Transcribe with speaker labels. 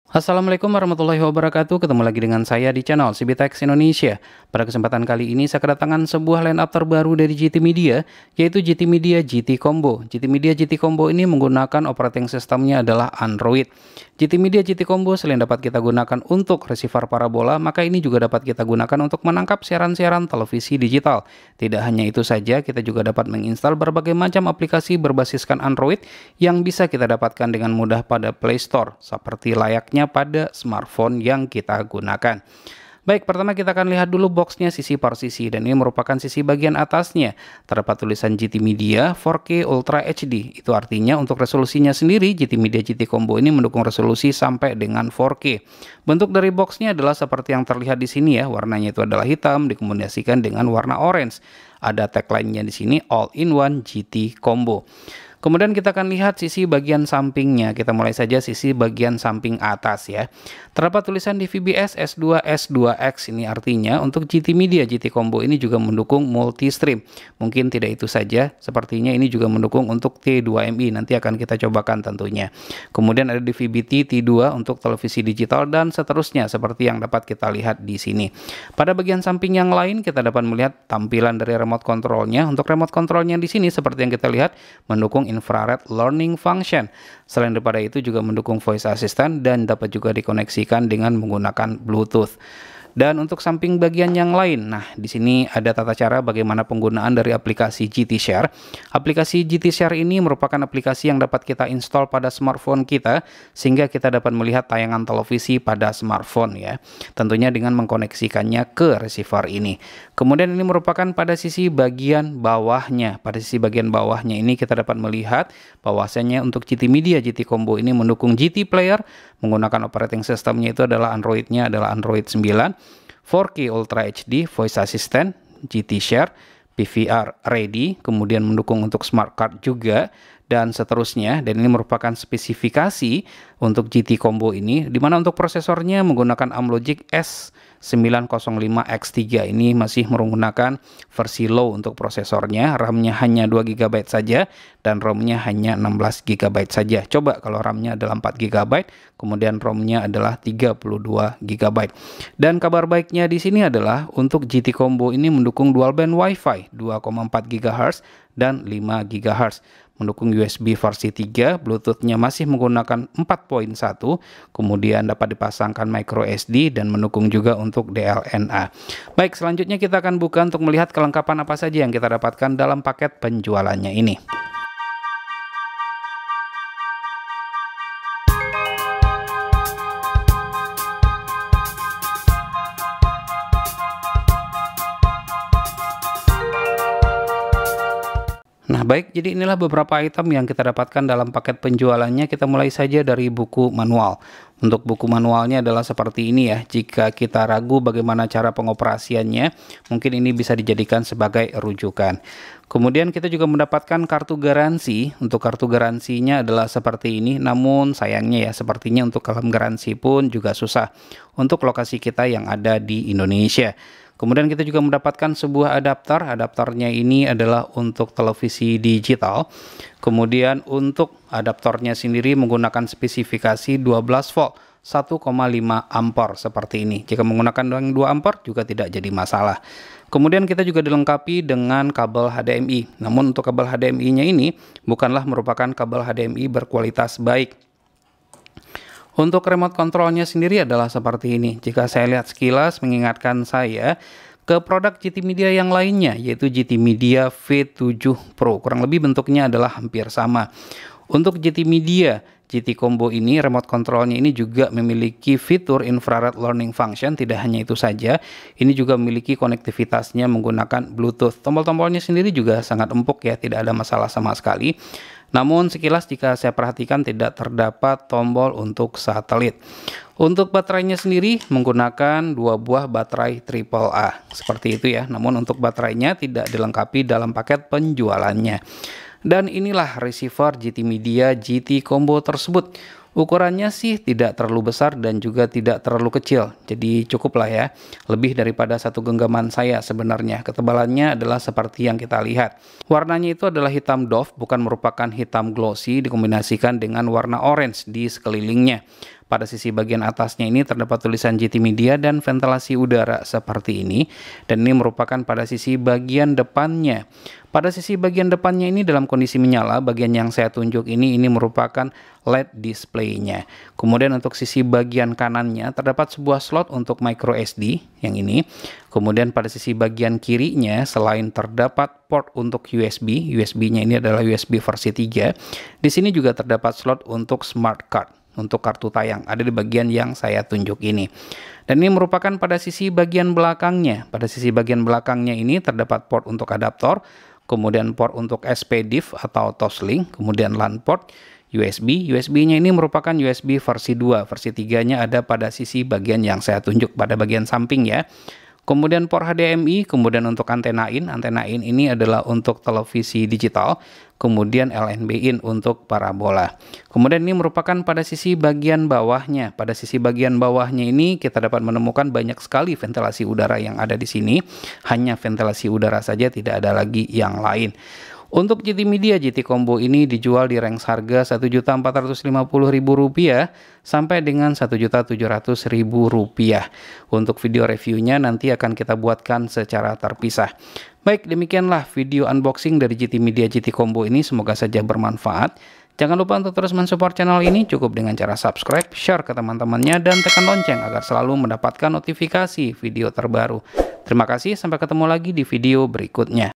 Speaker 1: Assalamualaikum warahmatullahi wabarakatuh. Ketemu lagi dengan saya di channel Cibitex Indonesia. Pada kesempatan kali ini saya kedatangan sebuah line up terbaru dari GT Media, yaitu GT Media GT Combo. GT Media GT Combo ini menggunakan operating sistemnya adalah Android. GT Media GT Combo selain dapat kita gunakan untuk receiver parabola, maka ini juga dapat kita gunakan untuk menangkap siaran-siaran televisi digital. Tidak hanya itu saja, kita juga dapat menginstal berbagai macam aplikasi berbasiskan Android yang bisa kita dapatkan dengan mudah pada Play Store, seperti layaknya pada smartphone yang kita gunakan. Baik, pertama kita akan lihat dulu boxnya sisi per sisi, dan ini merupakan sisi bagian atasnya. Terdapat tulisan GT Media 4K Ultra HD. Itu artinya untuk resolusinya sendiri GT Media GT Combo ini mendukung resolusi sampai dengan 4K. Bentuk dari boxnya adalah seperti yang terlihat di sini ya. Warnanya itu adalah hitam dikombinasikan dengan warna orange. Ada tagline-nya di sini All in One GT Combo. Kemudian kita akan lihat sisi bagian sampingnya. Kita mulai saja sisi bagian samping atas ya. Terdapat tulisan DVB-S S2 S2X. Ini artinya untuk GT Media GT Combo ini juga mendukung multi stream. Mungkin tidak itu saja, sepertinya ini juga mendukung untuk T2MI. Nanti akan kita cobakan tentunya. Kemudian ada DVB-T T2 untuk televisi digital dan seterusnya seperti yang dapat kita lihat di sini. Pada bagian samping yang lain kita dapat melihat tampilan dari remote controlnya. Untuk remote controlnya di sini seperti yang kita lihat mendukung infrared learning function. Selain daripada itu juga mendukung voice assistant dan dapat juga dikoneksikan dengan menggunakan Bluetooth. Dan untuk samping bagian yang lain, nah di sini ada tata cara bagaimana penggunaan dari aplikasi GT Share. Aplikasi GT Share ini merupakan aplikasi yang dapat kita install pada smartphone kita sehingga kita dapat melihat tayangan televisi pada smartphone ya. Tentunya dengan mengkoneksikannya ke receiver ini. Kemudian ini merupakan pada sisi bagian bawahnya. Pada sisi bagian bawahnya ini kita dapat melihat bahwasanya untuk GT Media GT Combo ini mendukung GT Player, menggunakan operating systemnya itu adalah Android-nya adalah Android 9, 4K Ultra HD, Voice Assistant, GT Share, PVR Ready, kemudian mendukung untuk Smart Card juga, dan seterusnya. Dan ini merupakan spesifikasi untuk GT Combo ini, di mana untuk prosesornya menggunakan Amlogic S905X3. Ini masih menggunakan versi low untuk prosesornya, RAM-nya hanya 2 GB saja, dan ROM-nya hanya 16 GB saja. Coba kalau RAM-nya adalah 4 GB, kemudian ROM-nya adalah 32 GB. Dan kabar baiknya di sini adalah untuk GT Combo ini mendukung dual band Wi-Fi 2,4 GHz dan 5 GHz. Mendukung USB versi 3, Bluetooth-nya masih menggunakan 4.1, kemudian dapat dipasangkan micro SD dan mendukung juga untuk DLNA. Baik, selanjutnya kita akan buka untuk melihat kelengkapan apa saja yang kita dapatkan dalam paket penjualannya ini. Nah baik, jadi inilah beberapa item yang kita dapatkan dalam paket penjualannya. Kita mulai saja dari buku manual. Untuk buku manualnya adalah seperti ini ya. Jika kita ragu bagaimana cara pengoperasiannya, mungkin ini bisa dijadikan sebagai rujukan. Kemudian kita juga mendapatkan kartu garansi. Untuk kartu garansinya adalah seperti ini. Namun sayangnya ya, sepertinya untuk klaim garansi pun juga susah untuk lokasi kita yang ada di Indonesia. Kemudian kita juga mendapatkan sebuah adapter. Adapternya ini adalah untuk televisi digital. Kemudian untuk adaptornya sendiri menggunakan spesifikasi 12 volt 1,5 ampere seperti ini. Jika menggunakan yang 2 ampere juga tidak jadi masalah. Kemudian kita juga dilengkapi dengan kabel HDMI. Namun untuk kabel HDMI-nya ini bukanlah merupakan kabel HDMI berkualitas baik. Untuk remote controlnya sendiri adalah seperti ini. Jika saya lihat sekilas mengingatkan saya ke produk GT Media yang lainnya, yaitu GT Media V7 Pro. Kurang lebih bentuknya adalah hampir sama. Untuk GT Media GT Combo ini, remote controlnya ini juga memiliki fitur infrared learning function. Tidak hanya itu saja, ini juga memiliki konektivitasnya menggunakan Bluetooth. Tombol-tombolnya sendiri juga sangat empuk ya, tidak ada masalah sama sekali. Namun sekilas jika saya perhatikan tidak terdapat tombol untuk satelit. Untuk baterainya sendiri menggunakan 2 buah baterai AAA. Seperti itu ya. Namun untuk baterainya tidak dilengkapi dalam paket penjualannya. Dan inilah receiver GT Media GT Combo tersebut. Ukurannya sih tidak terlalu besar dan juga tidak terlalu kecil, jadi cukup lah ya, lebih daripada satu genggaman saya sebenarnya. Ketebalannya adalah seperti yang kita lihat. Warnanya itu adalah hitam doff, bukan merupakan hitam glossy dikombinasikan dengan warna orange di sekelilingnya. Pada sisi bagian atasnya ini terdapat tulisan GT Media dan ventilasi udara seperti ini. Dan ini merupakan pada sisi bagian depannya. Pada sisi bagian depannya ini dalam kondisi menyala, bagian yang saya tunjuk ini merupakan LED display-nya. Kemudian untuk sisi bagian kanannya terdapat sebuah slot untuk micro SD yang ini. Kemudian pada sisi bagian kirinya selain terdapat port untuk USB, USB-nya ini adalah USB versi 3. Di sini juga terdapat slot untuk smart card, untuk kartu tayang, ada di bagian yang saya tunjuk ini. Dan ini merupakan pada sisi bagian belakangnya. Pada sisi bagian belakangnya ini terdapat port untuk adaptor, kemudian port untuk SPDIF atau Toslink, kemudian LAN port, USB. USB-nya ini merupakan USB versi 2, versi 3-nya ada pada sisi bagian yang saya tunjuk pada bagian samping ya. Kemudian port HDMI, kemudian untuk antena in. Antena in ini adalah untuk televisi digital, kemudian LNB in untuk parabola. Kemudian ini merupakan pada sisi bagian bawahnya. Pada sisi bagian bawahnya ini kita dapat menemukan banyak sekali ventilasi udara yang ada di sini. Hanya ventilasi udara saja, tidak ada lagi yang lain. Untuk GT Media GT Combo ini dijual di range harga Rp1.450.000 sampai dengan Rp1.700.000. Untuk video reviewnya nanti akan kita buatkan secara terpisah. Baik, demikianlah video unboxing dari GT Media GT Combo ini, semoga saja bermanfaat. Jangan lupa untuk terus mensupport channel ini, cukup dengan cara subscribe, share ke teman-temannya, dan tekan lonceng agar selalu mendapatkan notifikasi video terbaru. Terima kasih, sampai ketemu lagi di video berikutnya.